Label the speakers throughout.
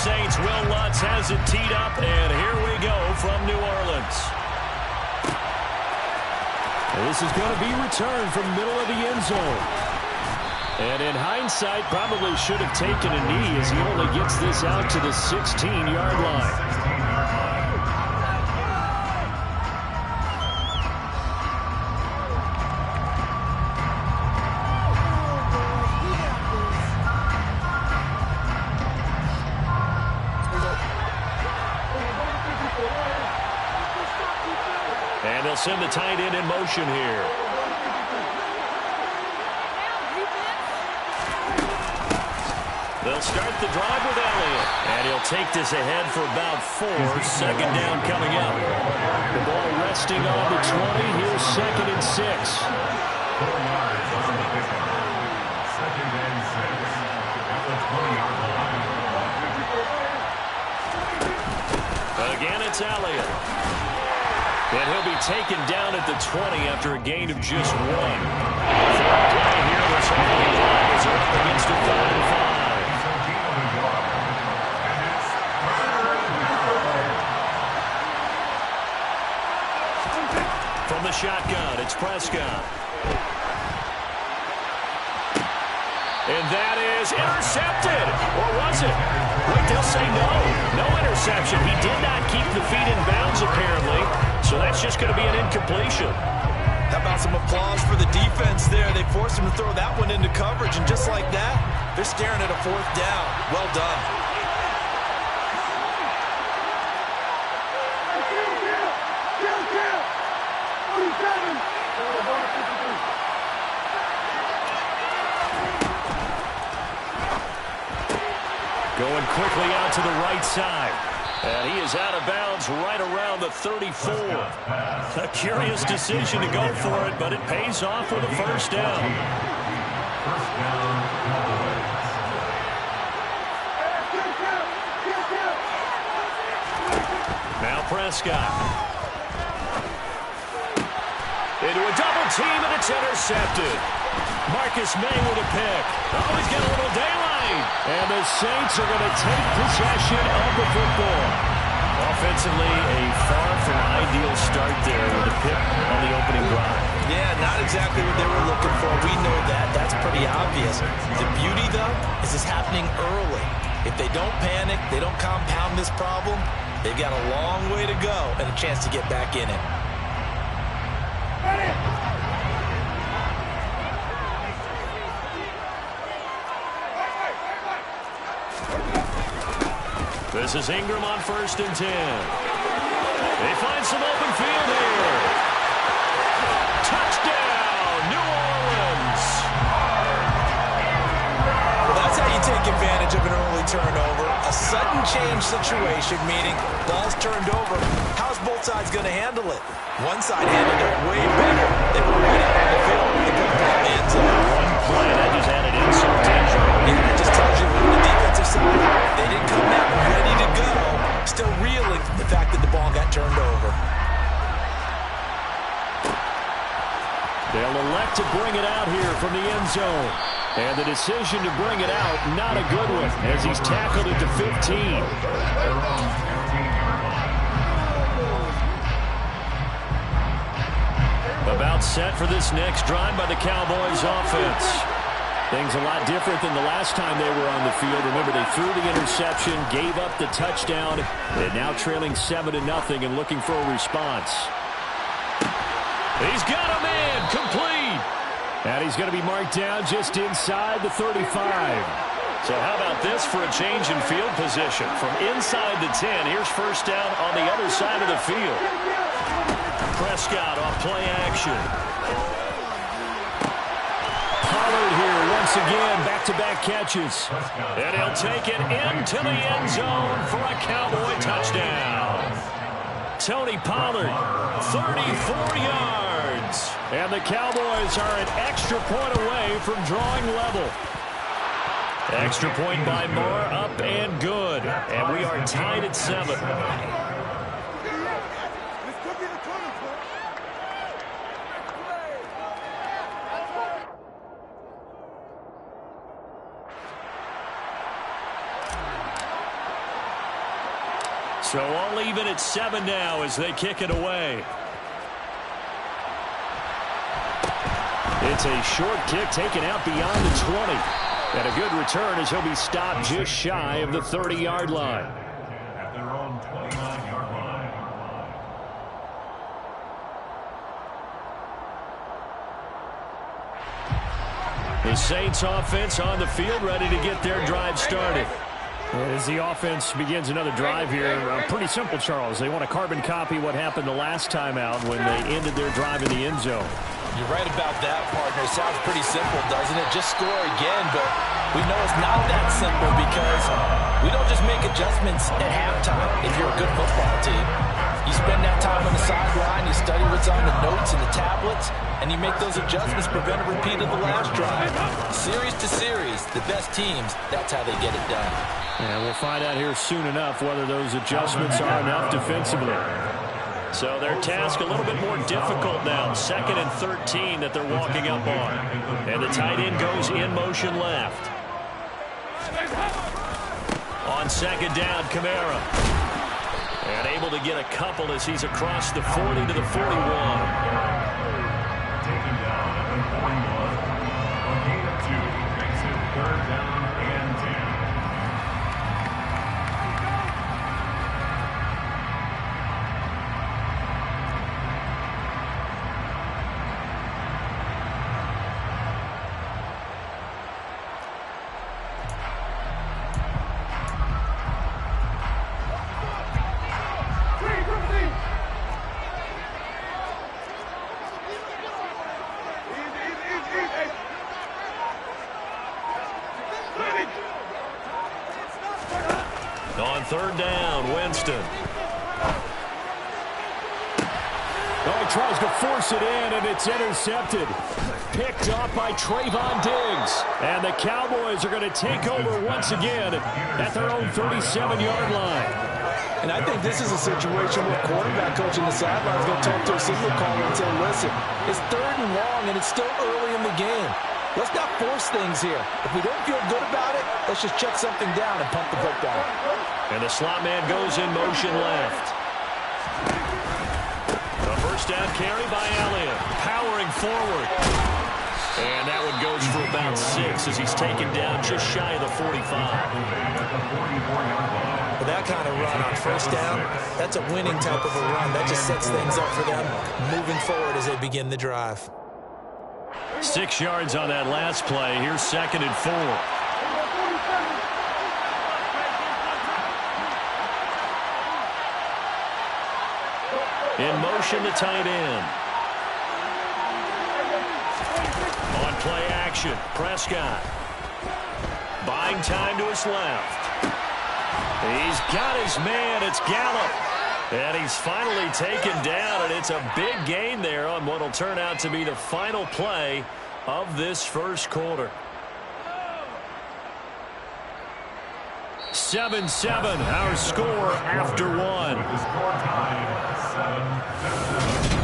Speaker 1: Saints. Will Lutz has it teed up, and here we go from New Orleans. And this is going to be returned from middle of the end zone. And in hindsight, probably should have taken a knee as he only gets this out to the 16-yard line. And they'll send the tight end in motion here. They'll start the drive with Elliott. And he'll take this ahead for about 4. Second down coming up. The ball resting on the 20. Here's 2nd and 6. Again, it's Elliott. And he'll be taken down at the 20 after a gain of just 1. Third play here, the Charlie Lions are up against a 3rd and 5. From the shotgun, it's Prescott. And that is intercepted. Or was it? Wait, they'll say no. No interception. He did not keep the feet in bounds, apparently. So that's just going to be an incompletion.
Speaker 2: How about some applause for the defense there? They forced him to throw that one into coverage, and just like that, they're staring at a 4th down. Well done.
Speaker 1: Going quickly out to the right side. And he is out of bounds right around the 34. A curious decision to go for it, but it pays off with a 1st down. Now Prescott. Into a double team, and it's intercepted. Marcus May with a pick. Oh, he's got a little daylight. And the Saints are going to take possession of the football. Offensively, a far from ideal start there with a pick on the opening drive.
Speaker 2: Yeah, not exactly what they were looking for. We know that. That's pretty obvious. The beauty, though, is this happening early. If they don't panic, they don't compound this problem, they've got a long way to go and a chance to get back in it.
Speaker 1: This is Ingram on 1st and 10. They find some open field here. Touchdown, New Orleans.
Speaker 2: Well, that's how you take advantage of an early turnover. A sudden change situation, meaning ball's turned over. How's both sides going to handle it? One side handled it way better. They were right out on the field. They put the ball in the end zone.
Speaker 1: One play, that just added insult to injury.
Speaker 2: Yeah, that just tells you on the defensive side, they didn't come out ready to go, still reeling from the fact that the ball got turned over.
Speaker 1: They'll elect to bring it out here from the end zone. And the decision to bring it out, not a good one, as he's tackled at the 15. About set for this next drive by the Cowboys offense. Things a lot different than the last time they were on the field. Remember, they threw the interception, gave up the touchdown, and now trailing 7-0 and looking for a response. He's got a man, complete. And he's going to be marked down just inside the 35. So how about this for a change in field position? From inside the 10, here's 1st down on the other side of the field. Prescott off play action. Pollard here once again, back-to-back catches. And he'll take it into the end zone for a Cowboy touchdown. Tony Pollard, 34 yards. And the Cowboys are an extra point away from drawing level. Extra point by Moore, up and good. And we are tied at 7. So all even at 7 now as they kick it away. It's a short kick taken out beyond the 20. And a good return as he'll be stopped just shy of the 30-yard line.
Speaker 3: At their own 29-yard line.
Speaker 1: The Saints offense on the field ready to get their drive started. As the offense begins another drive here, pretty simple, Charles. They want to carbon copy what happened the last time out when they ended their drive in the end zone.
Speaker 2: You're right about that, partner. Sounds pretty simple, doesn't it? Just score again, but we know it's not that simple because we don't just make adjustments at halftime if you're a good football team. You spend that time on the sideline, you study what's on the notes and the tablets, and you make those adjustments, prevent a repeat of the last drive. Series to series, the best teams, that's how they get it done.
Speaker 1: And we'll find out here soon enough whether those adjustments are enough defensively. So their task a little bit more difficult now. 2nd and 13 that they're walking up on. And the tight end goes in motion left. On 2nd down, Kamara. And able to get a couple as he's across the 40 to the 41.
Speaker 3: Taken down at the 41. A gain of 2 makes it 3rd down and 10.
Speaker 1: On 3rd down, Winston. Oh, he tries to force it in, and it's intercepted. Picked off by Trayvon Diggs. And the Cowboys are going to take over once again at their own 37-yard line.
Speaker 2: And I think this is a situation where quarterback coach in the sideline is going to talk to a signal caller and say, listen, it's 3rd and long, and it's still early in the game. Let's not force things here. If we don't feel good about it, let's just check something down and pump the football.
Speaker 1: And the slot man goes in motion left. A 1st down carry by Elliott. Powering forward. And that one goes for about 6 as he's taken down just shy of the 45.
Speaker 2: With that kind of run on 1st down, that's a winning type of a run. That just sets things up for them moving forward as they begin the drive.
Speaker 1: 6 yards on that last play. Here's 2nd and 4. In motion, the tight end. On play action, Prescott. Buying time to his left. He's got his man. It's Gallup. And he's finally taken down, and it's a big gain there on what will turn out to be the final play of this first quarter. 7-7, our score after 1.
Speaker 3: The score tied 7-7.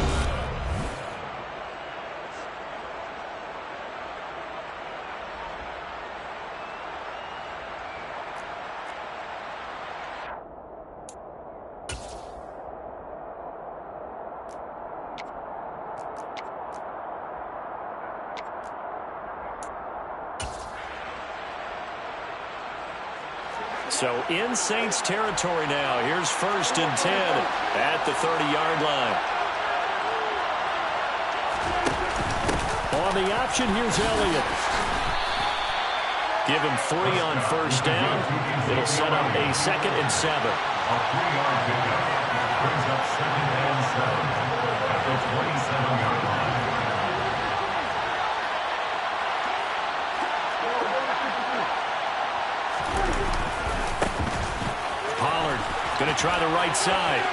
Speaker 1: So in Saints territory now. Here's 1st and 10 at the 30-yard line. On the option, here's Elliott. Give him 3 on 1st down. It'll set up a 2nd and 7.
Speaker 3: A 3-yard pickup brings up 2nd and 7 at the 27-yard line.
Speaker 1: Going to try the right side.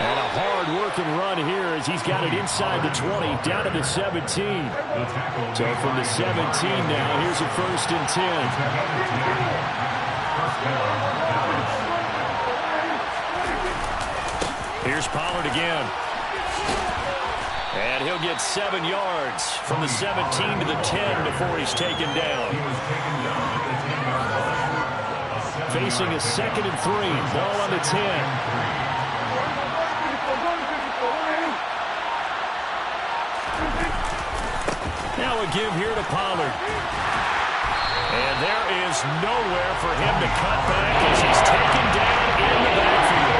Speaker 1: And a hard-working run here as he's got it inside the 20, down to the 17. So from the 17 now, here's a 1st and 10. Here's Pollard again. And he'll get 7 yards from the 17 to the 10 before he's taken down. facing a 2nd and 3. Ball on the 10. Now a give here to Pollard. And there is nowhere for him to cut back as he's taken down in the backfield.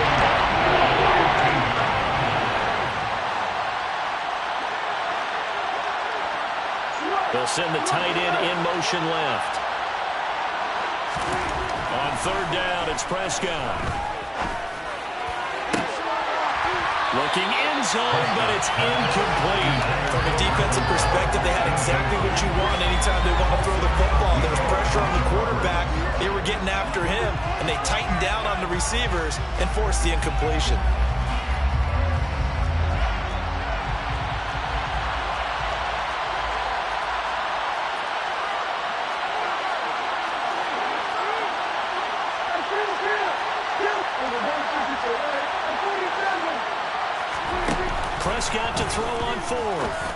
Speaker 1: They'll send the tight end in motion left. On 3rd down, it's Prescott. Looking in zone, but it's incomplete.
Speaker 2: From a defensive perspective, they had exactly what you want anytime they want to throw the football. There was pressure on the quarterback. They were getting after him, and they tightened down on the receivers and forced the incompletion.
Speaker 1: Prescott to throw on 4th.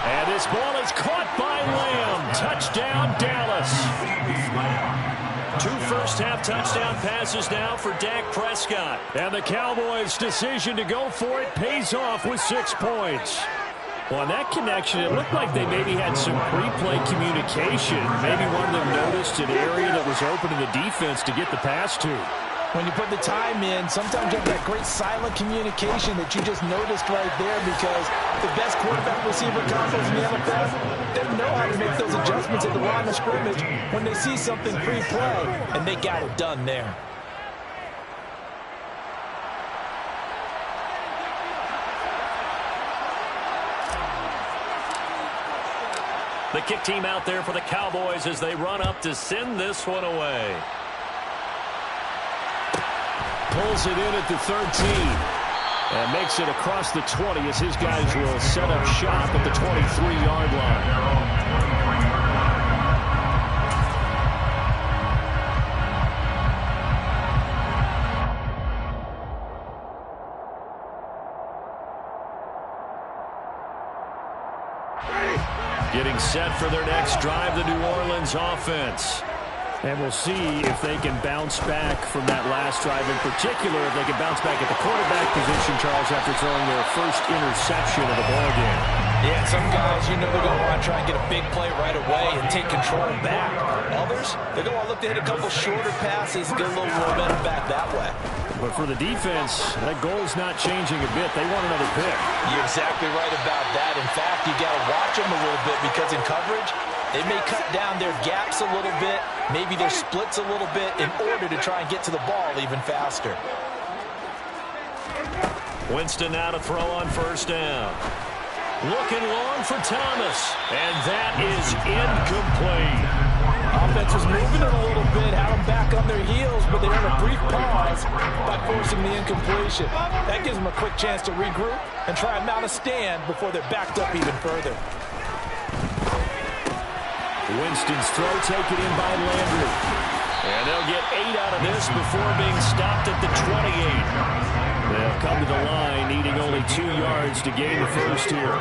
Speaker 1: And this ball is caught by Lamb. Touchdown, Dallas. 2 first-half touchdown passes now for Dak Prescott. And the Cowboys' decision to go for it pays off with 6 points. Well, on that connection, it looked like they maybe had some pre-play communication. Maybe one of them noticed an area that was open in the defense to get the pass to.
Speaker 4: When you put the time in, sometimes you have that great silent communication that you just noticed right there, because the best quarterback-receiver combos in the NFL, they know how to make those adjustments at the line of scrimmage when they see something pre-play, and they got it done there.
Speaker 1: The kick team out there for the Cowboys as they run up to send this one away. Pulls it in at the 13 and makes it across the 20 as his guys will set up shop at the 23-yard line. Getting set for their next drive, the New Orleans offense. And we'll see if they can bounce back from that last drive. In particular, if they can bounce back at the quarterback position, Charles, after throwing their first interception of the ballgame.
Speaker 4: Yeah, some guys, you know, they're going to want to try and get a big play right away and take control back. Others, they're going to want to look to hit a couple shorter passes, get a little momentum back that way.
Speaker 1: But for the defense, that goal's not changing a bit. They want another pick.
Speaker 4: You're exactly right about that. In fact, you got to watch them a little bit, because in coverage, they may cut down their gaps a little bit, maybe their splits a little bit, in order to try and get to the ball even faster.
Speaker 1: Winston now to throw on 1st down. Looking long for Thomas, and that is incomplete.
Speaker 4: Offense was moving it a little bit, had them back on their heels, but they earned a brief pause by forcing the incompletion. That gives them a quick chance to regroup and try and mount a stand before they're backed up even further.
Speaker 1: Winston's throw taken in by Landry. And they'll get 8 out of this before being stopped at the 28. They'll come to the line needing only 2 yards to gain the first here.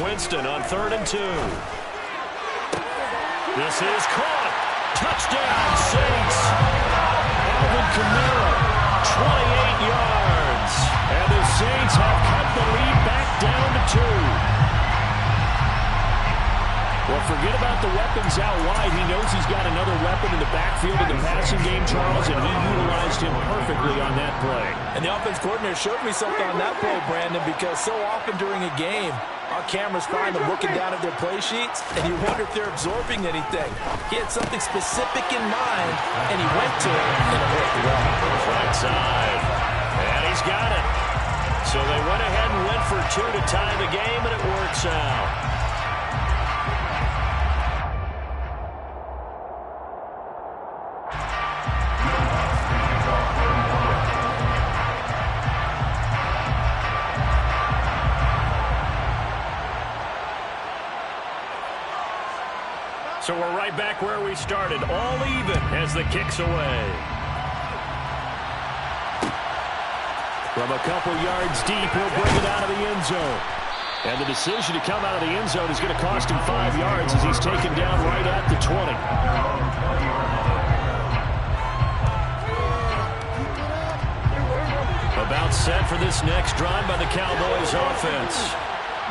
Speaker 1: Winston on 3rd and 2. This is caught. Touchdown, Saints. Alvin Kamara, 28 yards. And the Saints have cut the lead back down to 2. Well, forget about the weapons out wide. He knows he's got another weapon in the backfield in the passing game, Charles, and he utilized him perfectly on that play.
Speaker 4: And the offense coordinator showed me something on that play, Brandon, because so often during a game, our cameras find them looking down at their play sheets, and you wonder if they're absorbing anything. He had something specific in mind, and he went to it, and it worked well.
Speaker 1: Right side. And he's got it. So they went ahead and went for 2 to tie the game, and it works out. So we're right back where we started, all even as the kick's away. From a couple yards deep, he'll bring it out of the end zone. And the decision to come out of the end zone is going to cost him 5 yards as he's taken down right at the 20. About set for this next drive by the Cowboys offense.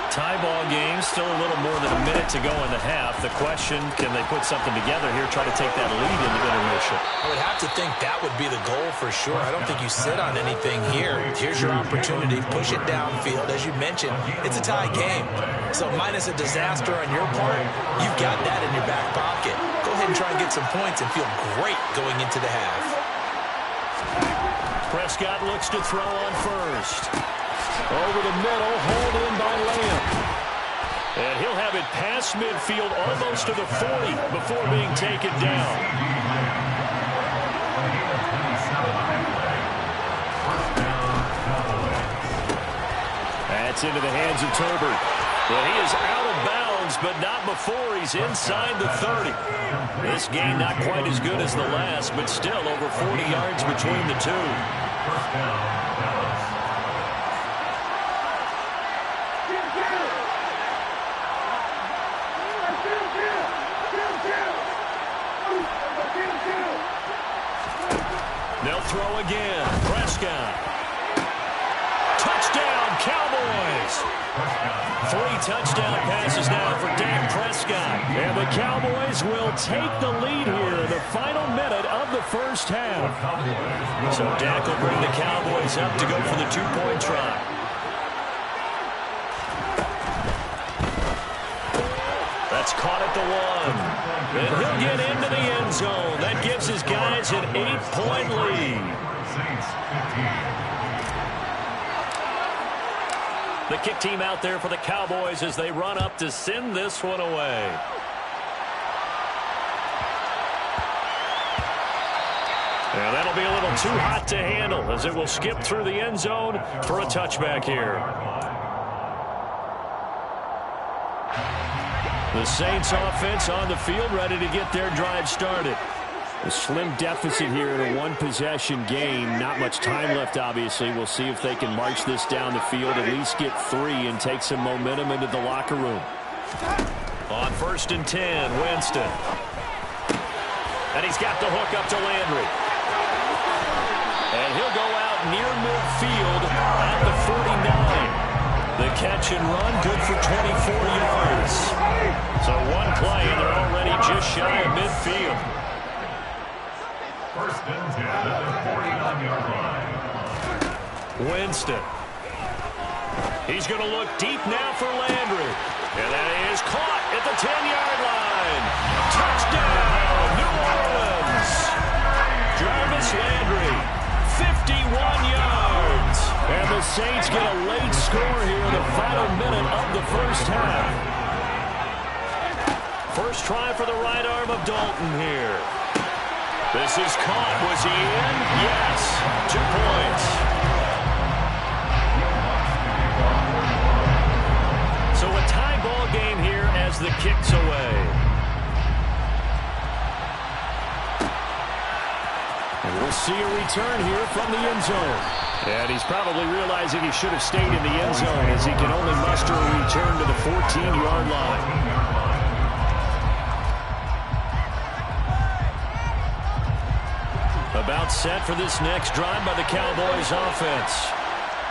Speaker 1: Tie ball game, still a little more than a minute to go in the half. The question, can they put something together here, try to take that lead into intermission?
Speaker 2: I would have to think that would be the goal for sure. I don't think you sit on anything here. Here's your opportunity. Push it downfield. As you mentioned, it's a tie game. So minus a disaster on your part, you've got that in your back pocket. Go ahead and try and get some points and feel great going into the half.
Speaker 1: Prescott looks to throw on first. Over the middle, hauled in by Lamb. And he'll have it past midfield almost to the 40 before being taken down. That's into the hands of Turbert. But he is out of bounds, but not before he's inside the 30. This game not quite as good as the last, but still over 40 yards between the two.
Speaker 3: First down, Dallas.
Speaker 1: They'll throw again. Prescott. Touchdown, Cowboys. 3 touchdown passes now for Dak Prescott. And the Cowboys will take the lead here in the final minute of the first half. So Dak will bring the Cowboys up to go for the 2-point try. That's caught at the 1. And he'll get into the end zone. That gives his guys an 8-point lead. The kick team out there for the Cowboys as they run up to send this one away. And that'll be a little too hot to handle as it will skip through the end zone for a touchback here. The Saints offense on the field ready to get their drive started. A slim deficit here in a one-possession game. Not much time left, obviously. We'll see if they can march this down the field, at least get 3 and take some momentum into the locker room. On 1st and 10, Winston. And he's got the hook up to Landry. And he'll go out near midfield at the 49. The catch and run, good for 24 yards. So one play, and they're already just shy of midfield.
Speaker 3: 1st and 10 at the 49-yard line.
Speaker 1: Winston. He's going to look deep now for Landry. And that is caught at the 10-yard line. Touchdown, New Orleans. Jarvis Landry, 51 yards. And the Saints get a late score here in the final minute of the first half. First try for the right arm of Dalton here. This is caught. Was he in? Yes. 2 points. So a tie ball game here as the kick's away. And we'll see a return here from the end zone. And he's probably realizing he should have stayed in the end zone as he can only muster a return to the 14-yard line. About set for this next drive by the Cowboys offense.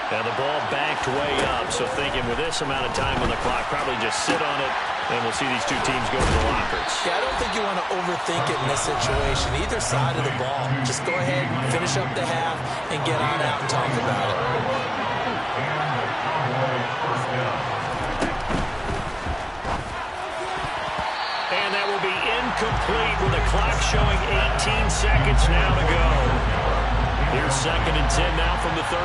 Speaker 1: And the ball backed way up, so thinking with this amount of time on the clock, probably just sit on it, and we'll see these two teams go to the lockers.
Speaker 2: Yeah, I don't think you want to overthink it in this situation. Either side of the ball. Just go ahead, finish up the half, and get on out and talk about it.
Speaker 1: And that will be incomplete with the clock showing 18 seconds now to go. Here's 2nd and 10 now from the 35.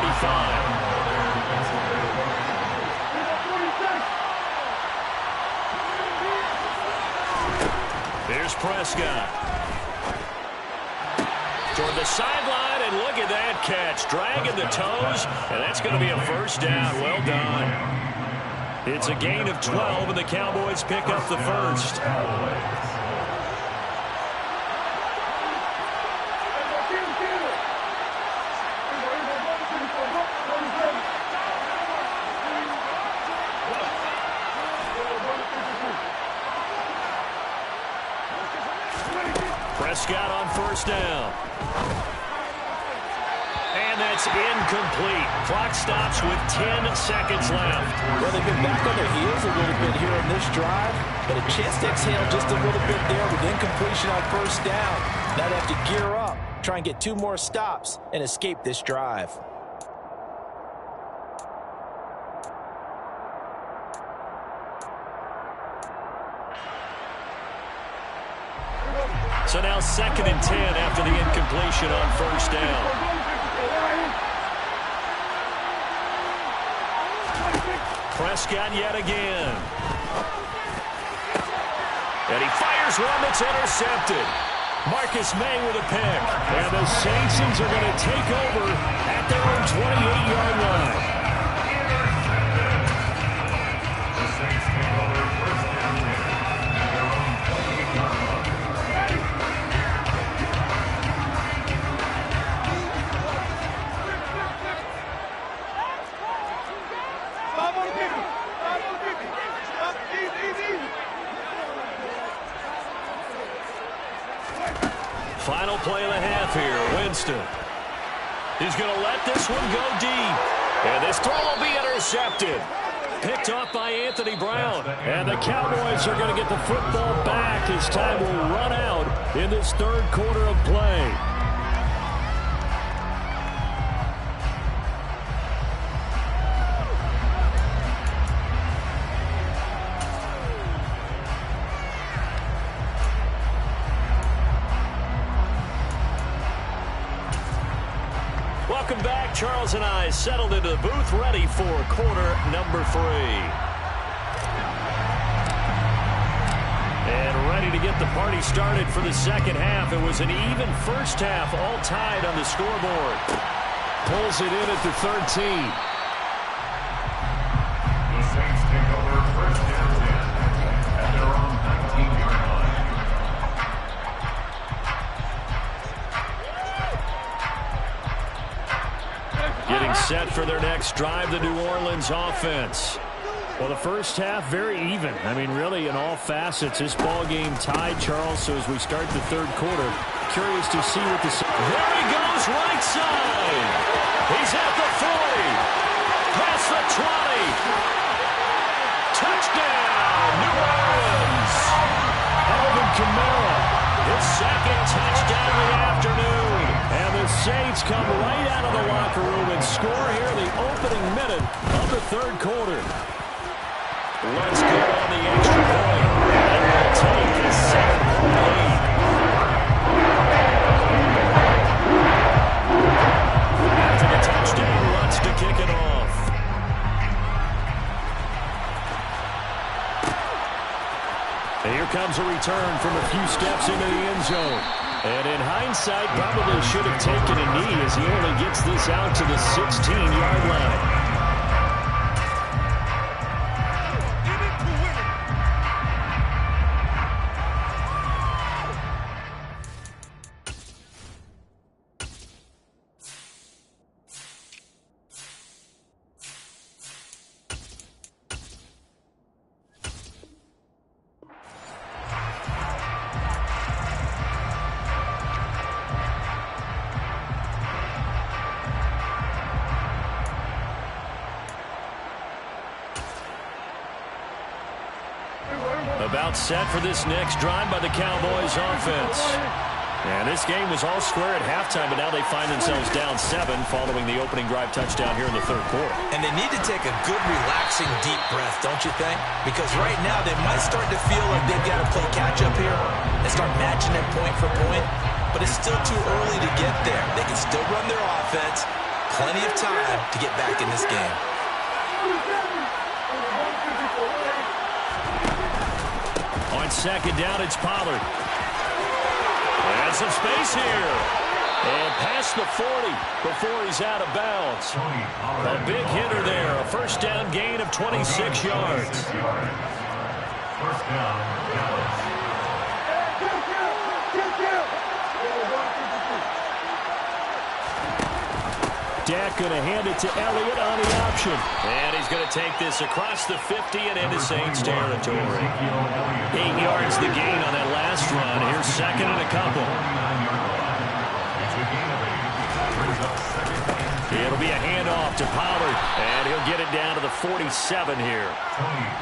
Speaker 1: Here's Prescott. Toward the sideline, and look at that catch. Dragging the toes, and that's going to be a first down. Well done. It's a gain of 12, and the Cowboys pick up the first. Prescott on first down. And that's incomplete. Clock stops with 10 seconds left.
Speaker 4: Well, they've been back on their heels a little bit here in this drive, but a chance to exhale just a little bit there with incompletion on first down. Now they have to gear up, try and get 2 more stops, and escape this drive.
Speaker 1: So now 2nd and 10 after the incompletion on first down. Prescott yet again. And he fires one that's intercepted. Marcus May with a pick. And the Saints are going to take over at their own 28-yard line.
Speaker 3: The Saints take over first down at their own 28-yard line.
Speaker 1: Final play of the half here. Winston. He's going to let this one go deep. And this throw will be intercepted. Picked off by Anthony Brown. And the Cowboys are going to get the football back as time will run out in this 3rd quarter of play. Welcome back. Charles and I settled into the booth, ready for quarter number 3. And ready to get the party started for the second half. It was an even first half, all tied on the scoreboard. Pulls it in at the 13.
Speaker 3: The Saints take over first down at their own 19-yard line.
Speaker 1: Getting set for their next drive, the New Orleans offense. Well, the first half, very even. I mean, really, in all facets, this ball game tied, Charles. So as we start the 3rd quarter, curious to see what the... There he goes, right side. He's at the 40. Past the 20. Touchdown, New Orleans. Alvin Kamara, his 2nd touchdown of the afternoon. And the Saints come right out of the locker room and score here in the opening minute of the 3rd quarter. Let's go on the extra point. And we'll take the 7-point lead. After the touchdown, Lutz to kick it off. And here comes a return from a few steps into the end zone. And in hindsight, probably should have taken a knee as he only gets this out to the 16-yard line. About set for this next drive by the Cowboys offense. And this game was all square at halftime, but now they find themselves down 7 following the opening drive touchdown here in the 3rd quarter.
Speaker 2: And they need to take a good, relaxing, deep breath, don't you think? Because right now they might start to feel like they've got to play catch-up here and start matching it point for point. But it's still too early to get there. They can still run their offense. Plenty of time to get back in this game.
Speaker 1: On 2nd down, it's Pollard. And some space here. And past the 40 before he's out of bounds. A big hitter there. A first down gain of 26 yards.
Speaker 3: First down, Dallas.
Speaker 1: Dak going to hand it to Elliott on the option. And he's going to take this across the 50 and into Saints territory. 8 yards the gain on that last run. Here's second and a couple. It'll be a handoff to Pollard, and he'll get it down to the 47 here.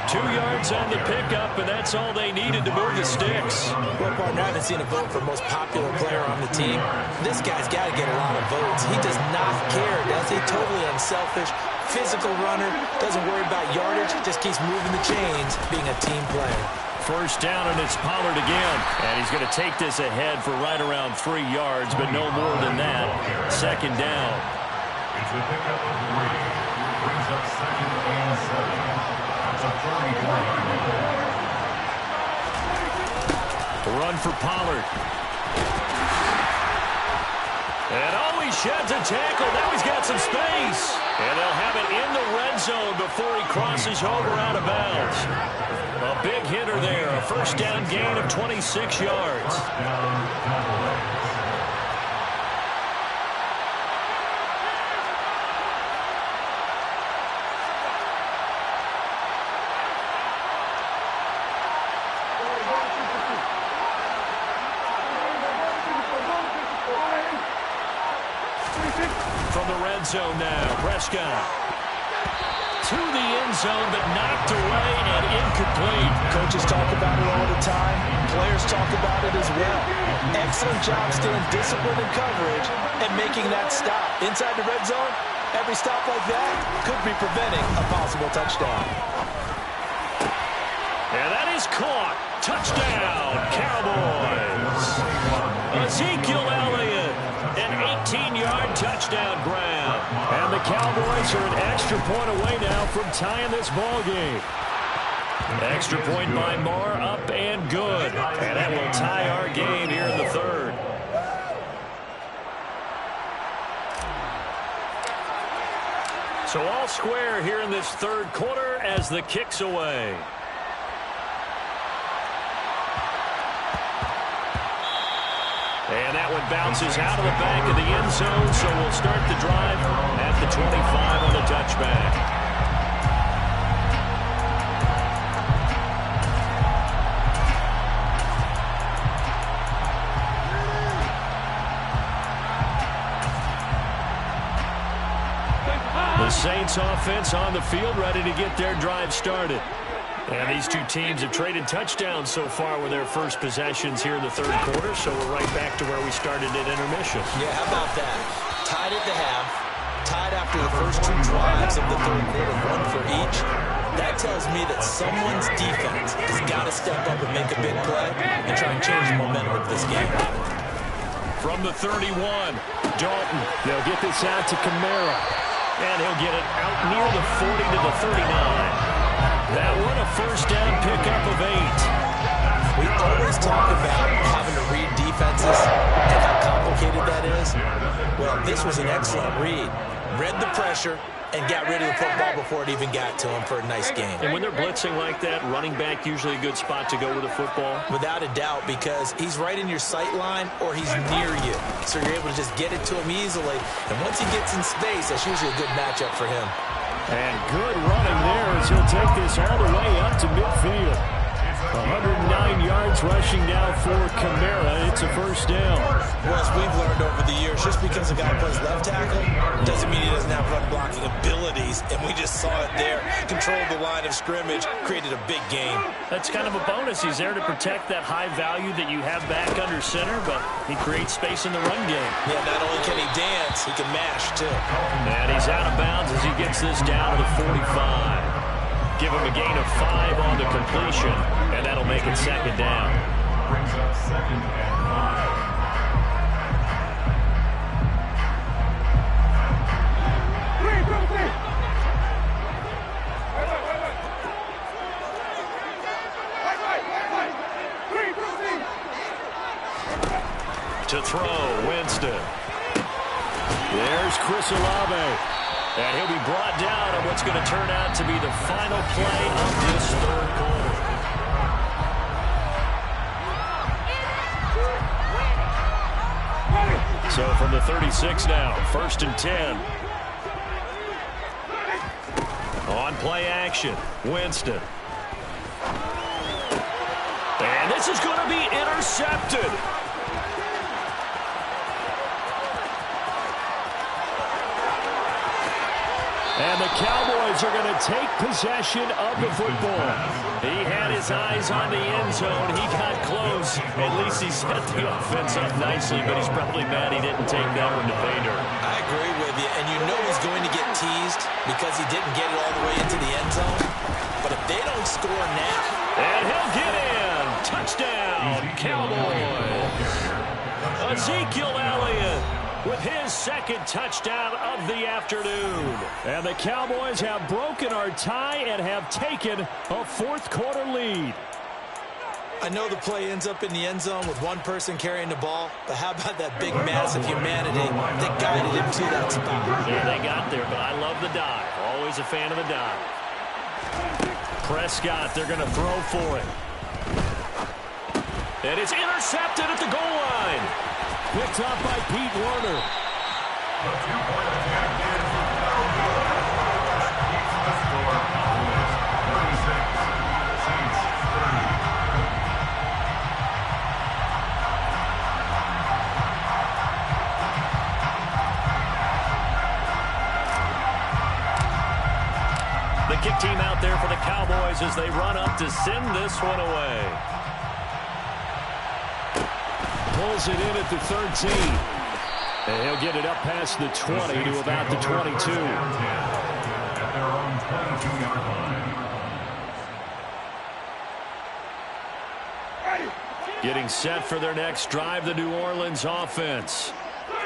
Speaker 1: 2 yards on the pickup, and that's all they needed to move the sticks.
Speaker 2: Well, partner, I haven't seen a vote for most popular player on the team. This guy's got to get a lot of votes. He does not care, does he? Totally unselfish, physical runner, doesn't worry about yardage, just keeps moving the chains, being a team player.
Speaker 1: First down, and it's Pollard again. And he's going to take this ahead for right around 3 yards, but no more than that. Second down.
Speaker 3: It's a pickup of 3. Brings up second and 7. That's a 34-yard
Speaker 1: The run for Pollard. And oh, he sheds a tackle. Now he's got some space. And they'll have it in the red zone before he crosses over out of bounds. A big hitter there. A first down gain of 26 yards. From the red zone now, Prescott. To the end zone, but knocked away and incomplete.
Speaker 4: Coaches talk about it all the time. Players talk about it as well. Excellent job staying disciplined in coverage and making that stop. Inside the red zone, every stop like that could be preventing a possible touchdown.
Speaker 1: And that is caught. Touchdown, Cowboys. Ezekiel Elliott, an 18-yard touchdown grab. And the Cowboys are an extra point away now from tying this ball game. Extra point by Marr, up and good. And that will tie our game here in the third. So all square here in this third quarter as the kick's away. And that one bounces out of the back of the end zone, so we'll start the drive at the 25 on the touchback. The Saints offense on the field, ready to get their drive started. And these two teams have traded touchdowns so far with their first possessions here in the third quarter, so we're right back to where we started at intermission.
Speaker 2: Yeah, how about that? Tied at the half, tied after the first 2 drives of the third quarter, 1 for each. That tells me that someone's defense has got to step up and make a big play and try and change the momentum of this game.
Speaker 1: From the 31, Dalton. They'll get this out to Kamara. And he'll get it out near the 40 to the 39. That one a first down pickup of 8.
Speaker 2: We always talk about having to read defenses and how complicated that is. Well, this was an excellent read. Read the pressure and got rid of the football before it even got to him for a nice game.
Speaker 1: And when they're blitzing like that, running back usually a good spot to go with the football?
Speaker 2: Without a doubt, because he's right in your sight line or he's near you. So you're able to just get it to him easily. And once he gets in space, that's usually a good matchup for him.
Speaker 1: And good running there as he'll take this all the way up to midfield. 109 yards rushing now for Kamara. It's a first down.
Speaker 2: Well, as we've learned over the years, just because a guy plays left tackle doesn't mean he doesn't have run blocking abilities. And we just saw it there. Controlled the line of scrimmage, created a big game.
Speaker 1: That's kind of a bonus. He's there to protect that high value that you have back under center, but he creates space in the run game.
Speaker 2: Yeah, not only can he dance, he can mash, too.
Speaker 1: And he's out of bounds as he gets this down to the 45. Give him a gain of 5 on the completion, and that'll make it second down.
Speaker 3: Brings up second and 5.
Speaker 1: To throw, Winston. There's Chris Olave. And he'll be brought down on what's going to turn out to be the final play of this third quarter. So from the 36 now, 1st and 10. On play action, Winston. And this is going to be intercepted. And the Cowboys are going to take possession of the football. He had his eyes on the end zone. He got close. At least he set the offense up nicely, but he's probably mad he didn't take that one to pay dirt.
Speaker 2: I agree with you, and you know he's going to get teased because he didn't get it all the way into the end zone. But if they don't score now.
Speaker 1: And he'll get in. Touchdown, Cowboys. Ezekiel Elliott with his second touchdown of the afternoon. And the Cowboys have broken our tie and have taken a fourth-quarter lead.
Speaker 2: I know the play ends up in the end zone with one person carrying the ball, but how about that big mass of humanity that guided him to that spot?
Speaker 1: Yeah, they got there, but I love the dive. Always a fan of the dive. Prescott, they're going to throw for it. And it's intercepted at the goal line. Picked up by Pete Werner.
Speaker 3: The two-point attack is no good. Keeps the score. Cowboys 36. Saints 30.
Speaker 1: The kick team out there for the Cowboys as they run up to send this one away. Pulls it in at the 13. And he'll get it up past the 20 to about the 22.
Speaker 3: At their own 22-yard line.
Speaker 1: Getting set for their next drive, the New Orleans offense.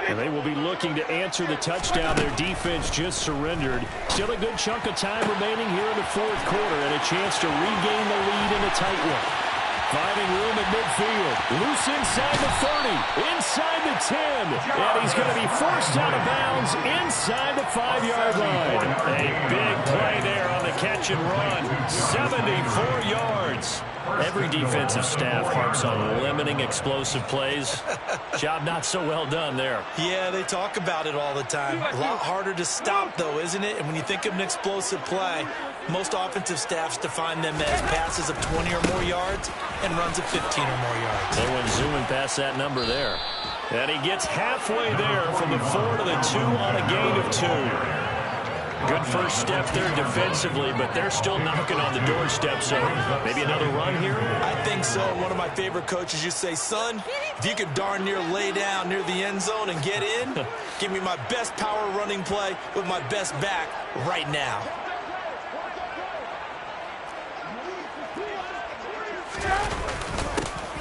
Speaker 1: And they will be looking to answer the touchdown their defense just surrendered. Still a good chunk of time remaining here in the fourth quarter and a chance to regain the lead in a tight one. Finding room at midfield. Loose inside the 30. Inside the 10. And he's going to be forced out of bounds inside the 5-yard line. A big play there on the catch and run. 74 yards. Every defensive staff harps on limiting explosive plays. Job not so well done there.
Speaker 2: Yeah, they talk about it all the time. A lot harder to stop, though, isn't it? And when you think of an explosive play, most offensive staffs define them as passes of 20 or more yards and runs of 15 or more yards.
Speaker 1: They went zooming past that number there. And he gets halfway there from the 4 to the 2 on a gain of 2. Good first step there defensively, but they're still knocking on the doorstep, so maybe another run here?
Speaker 2: I think so. One of my favorite coaches used to say, son, if you could darn near lay down near the end zone and get in, give me my best power running play with my best back right now.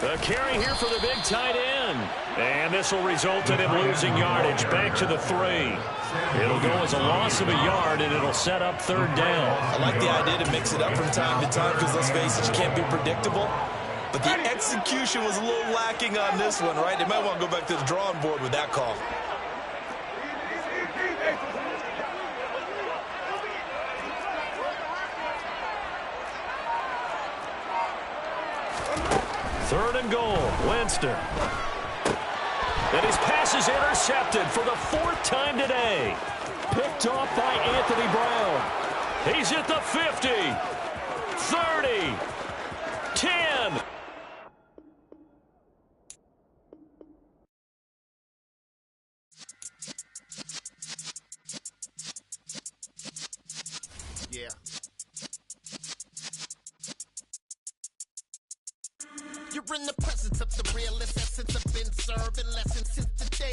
Speaker 1: The carry here for the big tight end. And this will result in him losing yardage back to the 3. It'll go as a loss of a yard, and it'll set up third down.
Speaker 2: I like the idea to mix it up from time to time because, let's face it, you can't be predictable. But the execution was a little lacking on this one, right? They might want to go back to the drawing board with that call.
Speaker 1: Third and goal, Winston. And his pass is intercepted for the 4th time today. Picked off by Anthony Brown. He's at the 50, 30, 10.
Speaker 5: Yeah. You're in the presence of the real essence of been serving lessons since the day